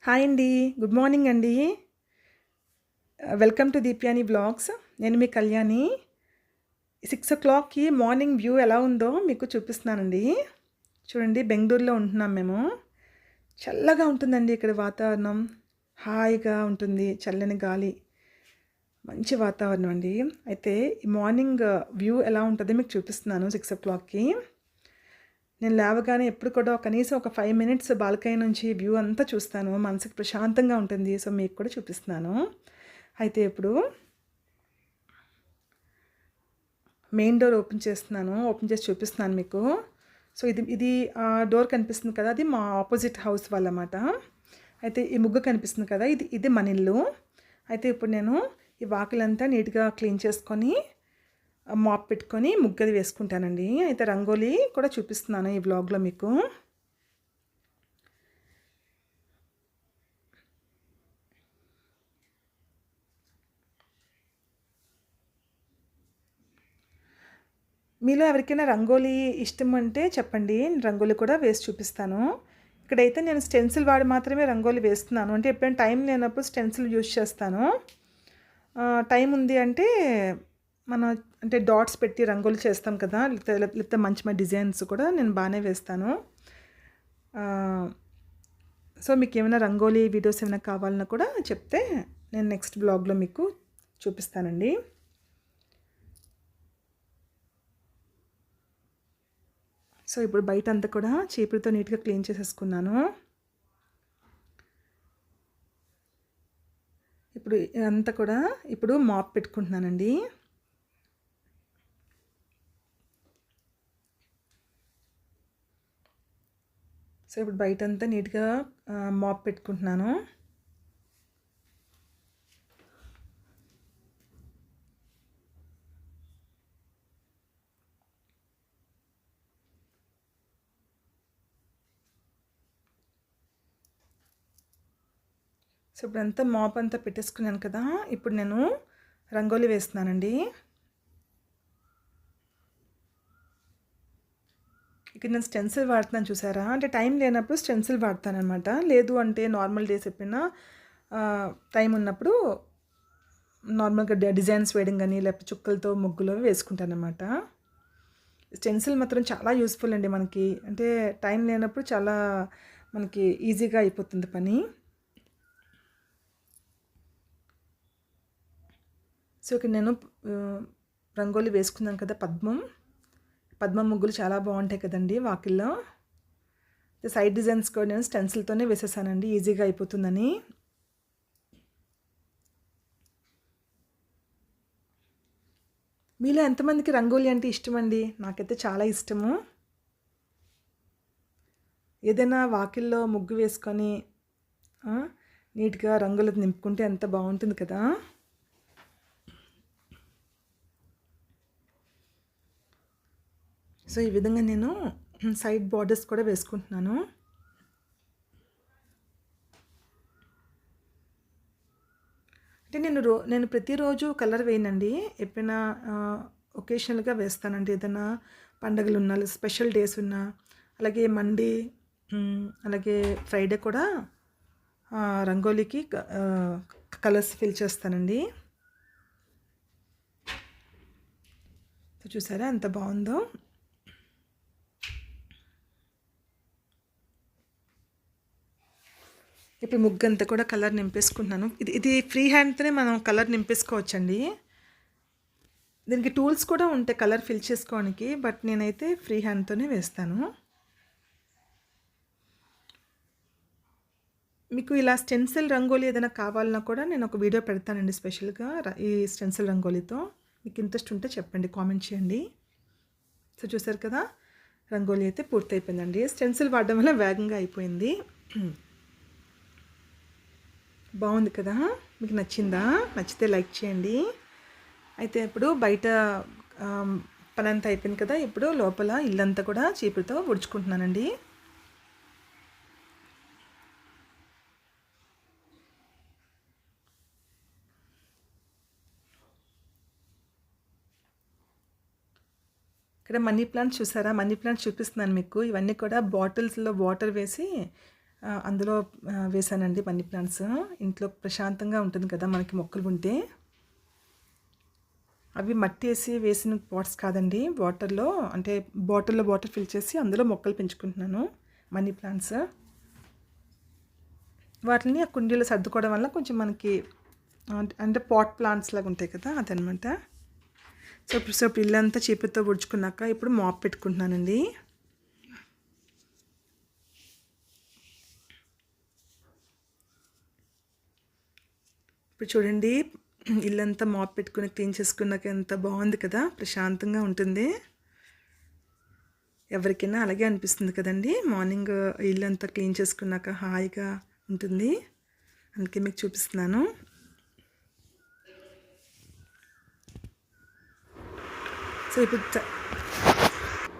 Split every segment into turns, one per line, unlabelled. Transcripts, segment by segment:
Hi అండి. Good morning అండి. Welcome to Deepyani vlogs. నేను మీ కళ్యాణి. 6:00కి మార్నింగ్ వ్యూ ఎలా ఉందో మీకు చూపిస్తున్నానండి. చూడండి, బెంగుళూరులో ఉంటున్నాం మేము. చల్లగా ఉంటుందండి ఇక్కడ వాతావరణం. హాయిగా ఉంటుంది, చల్లని గాలి, మంచి వాతావరణం అండి. అయితే ఈ మార్నింగ్ వ్యూ ఎలా ఉంటుందో మీకు చూపిస్తున్నాను 6:00కి. నేను లేవగానే ఎప్పుడు కూడా కనీసం ఒక 5 మినిట్స్ బాల్కనీ నుంచి వ్యూ అంతా చూస్తాను. మనసుకు ప్రశాంతంగా ఉంటుంది. సో మీకు కూడా చూపిస్తున్నాను. అయితే ఇప్పుడు మెయిన్ డోర్ ఓపెన్ చేస్తున్నాను. ఓపెన్ చేసి చూపిస్తున్నాను మీకు. సో ఇది డోర్ కనిపిస్తుంది కదా, అది మా ఆపోజిట్ హౌస్ వాళ్ళమాట. అయితే ఈ ముగ్గు కనిపిస్తుంది కదా, ఇది మన ఇల్లు. అయితే ఇప్పుడు నేను ఈ వాకిలంతా నీట్గా క్లీన్ చేసుకొని మాప్ పెట్టుకొని ముగ్గది వేసుకుంటానండి. అయితే రంగోలీ కూడా చూపిస్తున్నాను ఈ వ్లాగ్లో మీకు. మీలో ఎవరికైనా రంగోలీ ఇష్టం అంటే చెప్పండి, రంగోలీ కూడా వేసి చూపిస్తాను. ఇక్కడైతే నేను స్టెన్సిల్ వాడి మాత్రమే రంగోలీ వేస్తున్నాను. అంటే ఎప్పుడైనా టైం లేనప్పుడు స్టెన్సిల్ యూజ్ చేస్తాను. టైం ఉంది అంటే అంటే డాట్స్ పెట్టి రంగోలీ చేస్తాం కదా, లేకపోతే మంచి మంచి డిజైన్స్ కూడా నేను బాగానే వేస్తాను. సో మీకు ఏమైనా రంగోలీ వీడియోస్ ఏమైనా కావాలన్నా కూడా చెప్తే నేను నెక్స్ట్ బ్లాగ్లో మీకు చూపిస్తానండి. సో ఇప్పుడు బయట అంతా కూడా చీపురుతో నీట్గా క్లీన్ చేసేసుకున్నాను. ఇప్పుడు అంతా కూడా ఇప్పుడు మాప్ పెట్టుకుంటున్నానండి. సో ఇప్పుడు బయట అంతా నీట్గా మాప్ పెట్టుకుంటున్నాను. సో ఇప్పుడంతా మాప్ అంతా పెట్టేసుకున్నాను కదా, ఇప్పుడు నేను రంగోలీ వేస్తున్నానండి. ఇక్కడ నేను స్టెన్సిల్ వాడుతున్నాను చూసారా, అంటే టైం లేనప్పుడు స్టెన్సిల్ వాడతాను అనమాట. లేదు అంటే నార్మల్ డేస్ ఎప్పుడైనా టైం ఉన్నప్పుడు నార్మల్గా డిజైన్స్ వేయడం కానీ లేకపోతే చుక్కలతో ముగ్గులో వేసుకుంటాను అనమాట. స్టెన్సిల్ మాత్రం చాలా యూస్ఫుల్ అండి మనకి. అంటే టైం లేనప్పుడు చాలా మనకి ఈజీగా అయిపోతుంది పని. సో ఇక్కడ నేను రంగోలీ వేసుకున్నాను కదా, పద్మం ముగ్గులు చాలా బాగుంటాయి కదండి వాకిల్లో. సైడ్ డిజైన్స్ కూడా నేను స్టెన్సిల్తోనే వేసేసానండి, ఈజీగా అయిపోతుందని. మీలో ఎంతమందికి రంగోలీ అంటే ఇష్టమండి? నాకైతే చాలా ఇష్టము. ఏదైనా వాకిల్లో ముగ్గు వేసుకొని నీట్గా రంగులు నింపుకుంటే ఎంత బాగుంటుంది కదా. సో ఈ విధంగా నేను సైడ్ బార్డర్స్ కూడా వేసుకుంటున్నాను. అంటే నేను ప్రతిరోజు కలర్ వేయనండి. ఎప్పుడైనా ఒకేషనల్గా వేస్తానండి. ఏదైనా పండుగలు ఉన్నా, స్పెషల్ డేస్ ఉన్నా, అలాగే మండే అలాగే ఫ్రైడే కూడా రంగోలీకి కలర్స్ ఫిల్ చేస్తానండి. చూసారా ఎంత బాగుందో. ఇప్పుడు ముగ్గంతా కూడా కలర్ నింపేసుకుంటున్నాను. ఇది ఫ్రీ హ్యాండ్తోనే మనం కలర్ నింపేసుకోవచ్చండి. దీనికి టూల్స్ కూడా ఉంటాయి కలర్ ఫిల్ చేసుకోవడానికి, బట్ నేనైతే ఫ్రీ హ్యాండ్తోనే వేస్తాను. మీకు ఇలా స్టెన్సిల్ రంగోలీ ఏదైనా కావాలన్నా కూడా నేను ఒక వీడియో పెడతానండి స్పెషల్గా ఈ స్టెన్సిల్ రంగోలీతో. మీకు ఇంట్రెస్ట్ ఉంటే చెప్పండి, కామెంట్ చేయండి. సో చూసారు కదా, రంగోలీ అయితే పూర్తయిపోయిందండి. స్టెన్సిల్ వాడడం వల్ల వేగంగా అయిపోయింది. బాగుంది కదా, మీకు నచ్చిందా? నచ్చితే లైక్ చేయండి. అయితే ఇప్పుడు బయట పని అంతా అయిపోయింది కదా, ఇప్పుడు లోపల ఇల్లంతా కూడా చీపురుతో ఉడుచుకుంటున్నానండి. ఇక్కడ మనీ ప్లాంట్స్ చూసారా, మనీ ప్లాంట్స్ చూపిస్తున్నాను మీకు. ఇవన్నీ కూడా బాటిల్స్లో వాటర్ వేసి అందులో వేశానండి మనీ ప్లాంట్స్. ఇంట్లో ప్రశాంతంగా ఉంటుంది కదా మనకి మొక్కలు ఉంటే. అవి మట్టి వేసి వేసిన పాట్స్ కాదండి, వాటర్లో అంటే బాటిల్లో వాటర్ ఫిల్ చేసి అందులో మొక్కలు పెంచుకుంటున్నాను మనీ ప్లాంట్స్. వాటిని ఆ కుండీలో సర్దుకోవడం వల్ల కొంచెం మనకి అంటే పాట్ ప్లాంట్స్ లాగా ఉంటాయి కదా, అదనమాట. సో ఇప్పుడు ఇల్లంతా చీపురుతో ఊడ్చుకున్నాక ఇప్పుడు మాప్ పెట్టుకుంటున్నానండి. ఇప్పుడు చూడండి, ఇల్లంతా మాప్ పెట్టుకుని క్లీన్ చేసుకున్నాక ఎంత బాగుంది కదా, ప్రశాంతంగా ఉంటుంది. ఎవరికైనా అలాగే అనిపిస్తుంది కదండి, మార్నింగ్ ఇల్లంతా క్లీన్ చేసుకున్నాక హాయిగా ఉంటుంది. అందుకే మీకు చూపిస్తున్నాను. సో ఇప్పుడు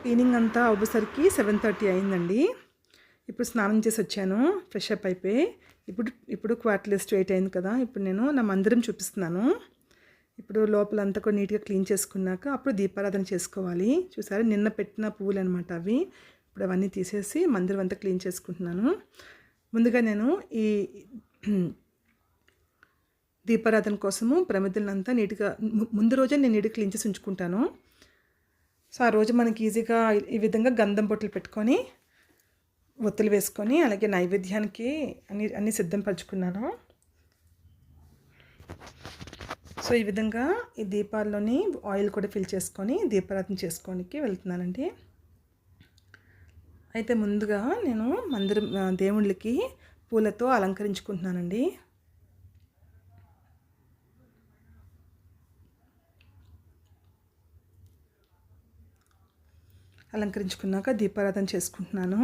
క్లీనింగ్ అంతా అవ్వసరికి 7:30 అయిందండి. ఇప్పుడు స్నానం చేసి వచ్చాను, ఫ్రెష్ అప్ అయిపోయి. ఇప్పుడు 8:15 అయింది కదా. ఇప్పుడు నేను నా మందిరం చూపిస్తున్నాను. ఇప్పుడు లోపలంతా కూడా నీట్గా క్లీన్ చేసుకున్నాక అప్పుడు దీపారాధన చేసుకోవాలి. చూసారా, నిన్న పెట్టిన పువ్వులు అనమాట అవి. ఇప్పుడు అవన్నీ తీసేసి మందిరం అంతా క్లీన్ చేసుకుంటున్నాను. ముందుగా నేను ఈ దీపారాధన కోసము ప్రమిదలంతా నీట్గా ముందు రోజే నేను నీట్గా క్లీన్ చేసి ఉంచుకుంటాను. సో ఆ రోజు మనకి ఈజీగా ఈ విధంగా గంధం బొట్టలు పెట్టుకొని ఒత్తులు వేసుకొని అలాగే నైవేద్యానికి అన్నీ సిద్ధంపరచుకున్నాను. సో ఈ విధంగా ఈ దీపాల్లోని ఆయిల్ కూడా ఫిల్ చేసుకొని దీపారాధన చేసుకోనికి వెళ్తున్నానండి. అయితే ముందుగా నేను మందిరం దేవుళ్ళకి పూలతో అలంకరించుకుంటున్నానండి. అలంకరించుకున్నాక దీపారాధన చేసుకుంటున్నాను.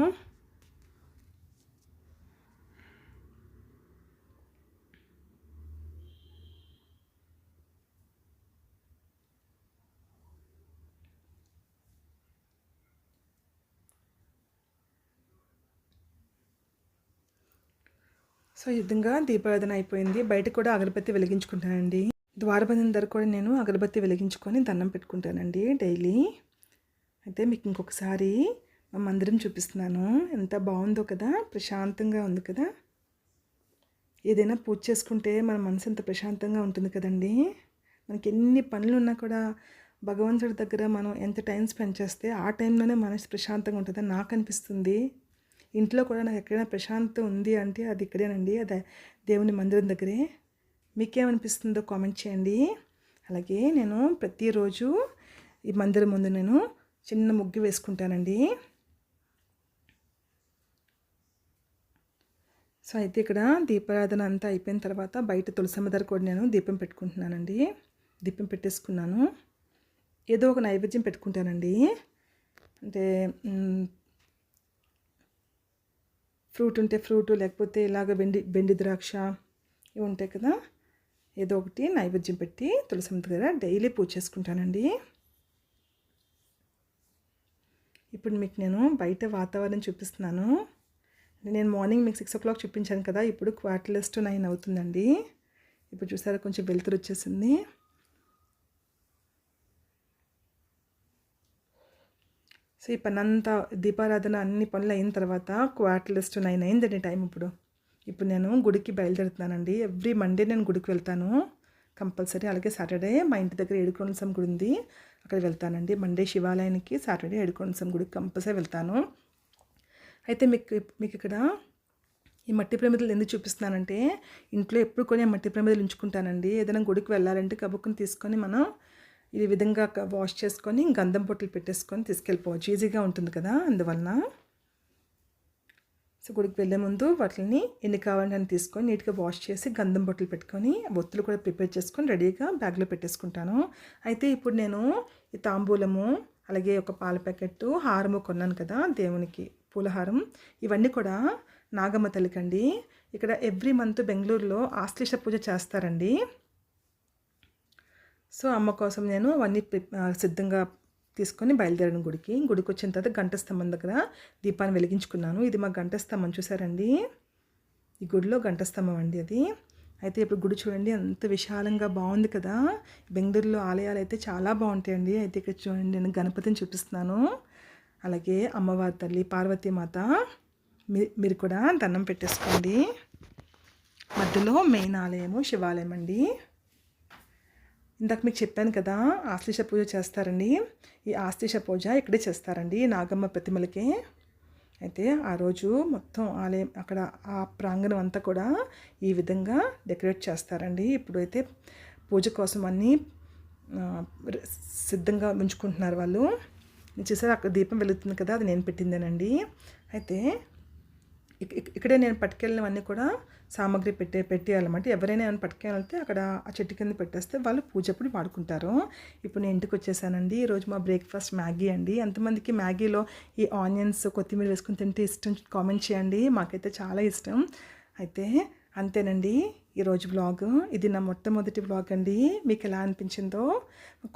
సో ఈ విధంగా దీపారాధన అయిపోయింది. బయట కూడా అగరబత్తి వెలిగించుకుంటానండి. ద్వారబంధం దగ్గర కూడా నేను అగరబత్తి వెలిగించుకొని దండం పెట్టుకుంటానండి డైలీ. అయితే మీకు ఇంకొకసారి మా మందిరం చూపిస్తున్నాను. ఎంత బాగుందో కదా, ప్రశాంతంగా ఉంది కదా. ఏదైనా పూజ చేసుకుంటే మన మనసు ఎంత ప్రశాంతంగా ఉంటుంది కదండి. మనకి ఎన్ని పనులు ఉన్నా కూడా భగవంతుడి దగ్గర మనం ఎంత టైం స్పెండ్ చేస్తే ఆ టైంలోనే మనసు ప్రశాంతంగా ఉంటుందని నాకు అనిపిస్తుంది. ఇంట్లో కూడా నాకు ఎక్కడైనా ప్రశాంతత ఉంది అంటే అది ఇక్కడేనండి, అదే దేవుని మందిరం దగ్గరే. మీకేమనిపిస్తుందో కామెంట్ చేయండి. అలాగే నేను ప్రతిరోజు ఈ మందిరం ముందు నేను చిన్న ముగ్గు వేసుకుంటానండి. సో అయితే ఇక్కడ దీపారాధన అంతా అయిపోయిన తర్వాత బయట తులసమ్మ దగ్గర కూడా నేను దీపం పెట్టుకుంటున్నానండి. దీపం పెట్టేసుకున్నాను. ఏదో ఒక నైవేద్యం పెట్టుకుంటానండి. అంటే ఫ్రూట్ ఉంటే ఫ్రూటు, లేకపోతే ఇలాగ బెండి ద్రాక్ష ఇవి ఉంటాయి కదా, ఏదో ఒకటి నైవేద్యం పెట్టి తులసమ్మ దగ్గర డైలీ పూజ చేసుకుంటానండి. ఇప్పుడు మీకు నేను బయట వాతావరణం చూపిస్తున్నాను. నేను మార్నింగ్ మీకు 6 o'clock చూపించాను కదా, ఇప్పుడు 9:15 అవుతుందండి. ఇప్పుడు చూసారా, కొంచెం వెలుతురు వచ్చేసింది. సో ఈ పని అంతా దీపారాధన అన్ని పనులు అయిన తర్వాత 9:15 అయిందండి టైం. ఇప్పుడు నేను గుడికి బయలుదేరుతున్నానండి. ఎవ్రీ మండే నేను గుడికి వెళ్తాను కంపల్సరీ. అలాగే సాటర్డే మా ఇంటి దగ్గర ఏడుకొండల గుడి ఉంది, అక్కడికి వెళ్తానండి. మండే శివాలయానికి, సాటర్డే ఏడుకొండల గుడికి కంపల్సరీ వెళ్తాను. అయితే మీకు ఇక్కడ ఈ మట్టి ప్రమిదలు ఎందుకు చూపిస్తున్నానంటే, ఇంట్లో ఎప్పుడు కొన్ని మట్టి ప్రమిదలు ఉంచుకుంటానండి. ఏదైనా గుడికి వెళ్ళాలంటే కబుక్కుని తీసుకొని మనం ఈ విధంగా వాష్ చేసుకొని గంధం పొట్లు పెట్టేసుకొని తీసుకెళ్ళిపోవచ్చు, ఈజీగా ఉంటుంది కదా, అందువలన. సో గుడికి వెళ్ళే ముందు వాటిని ఎన్ని కావాలని తీసుకొని నీట్గా వాష్ చేసి గంధం బొట్టలు పెట్టుకొని ఒత్తులు కూడా ప్రిపేర్ చేసుకొని రెడీగా బ్యాగ్లో పెట్టేసుకుంటాను. అయితే ఇప్పుడు నేను ఈ తాంబూలము, అలాగే ఒక పాల ప్యాకెట్టు, హారము కొన్నాను కదా దేవునికి, పూలహారం. ఇవన్నీ కూడా నాగమ్మ తల్లికండి. ఇక్కడ ఎవ్రీ మంత్ బెంగళూరులో ఆశ్లేష పూజ చేస్తారండి. సో అమ్మ కోసం నేను అవన్నీ సిద్ధంగా తీసుకొని బయలుదేరాను గుడికి వచ్చిన తర్వాత గంట స్తంభం దగ్గర దీపాన్ని వెలిగించుకున్నాను. ఇది మా గంట స్తంభం చూసారండి, ఈ గుడిలో గంట స్తంభం అండి అది. అయితే ఇప్పుడు గుడి చూడండి ఎంత విశాలంగా బాగుంది కదా. బెంగళూరులో ఆలయాలు అయితే చాలా బాగుంటాయండి. అయితే ఇక్కడ చూడండి, నేను గణపతిని చూపిస్తున్నాను. అలాగే అమ్మవారి తల్లి పార్వతీమాత, మీరు కూడా దండం పెట్టేసుకోండి. మధ్యలో మెయిన్ ఆలయము శివాలయం అండి. ఇందాక మీకు చెప్పాను కదా, ఆశ్లేష పూజ చేస్తారండి. ఈ ఆశ్లేష పూజ ఇక్కడే చేస్తారండి, నాగమ్మ ప్రతిమలకే. అయితే ఆ రోజు మొత్తం ఆలయం అక్కడ ఆ ప్రాంగణం అంతా కూడా ఈ విధంగా డెకరేట్ చేస్తారండి. ఇప్పుడైతే పూజ కోసం అన్నీ సిద్ధంగా ఉంచుకుంటున్నారు వాళ్ళు. నేను చూసారు అక్కడ దీపం వెలుగుతుంది కదా, అది నేను పెట్టిందేనండి. అయితే ఇక్కడే నేను పట్టుకెళ్ళినవన్నీ కూడా సామాగ్రి పెట్టేయాలన్నమాట. ఎవరైనా ఏమైనా పట్టుకెళ్తే అక్కడ ఆ చెట్టు కింద పెట్టేస్తే వాళ్ళు పూజ అప్పుడు వాడుకుంటారు. ఇప్పుడు నేను ఇంటికి వచ్చేసానండి. ఈరోజు మా బ్రేక్ఫాస్ట్ మ్యాగీ అండి. ఎంతమందికి మ్యాగీలో ఈ ఆనియన్స్ కొత్తిమీర వేసుకుని తింటే ఇష్టం కామెంట్ చేయండి. మాకైతే చాలా ఇష్టం. అయితే అంతేనండి ఈరోజు వ్లాగ్. ఇది నా మొట్టమొదటి వ్లాగ్ అండి. మీకు ఎలా అనిపించిందో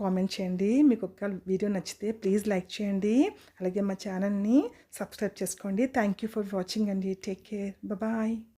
కామెంట్ చేయండి. మీకు ఒక వీడియో నచ్చితే ప్లీజ్ లైక్ చేయండి. అలాగే మా ఛానల్ని సబ్స్క్రైబ్ చేసుకోండి. థ్యాంక్ యూ ఫర్ వాచింగ్ అండి. Take care. బాయ్.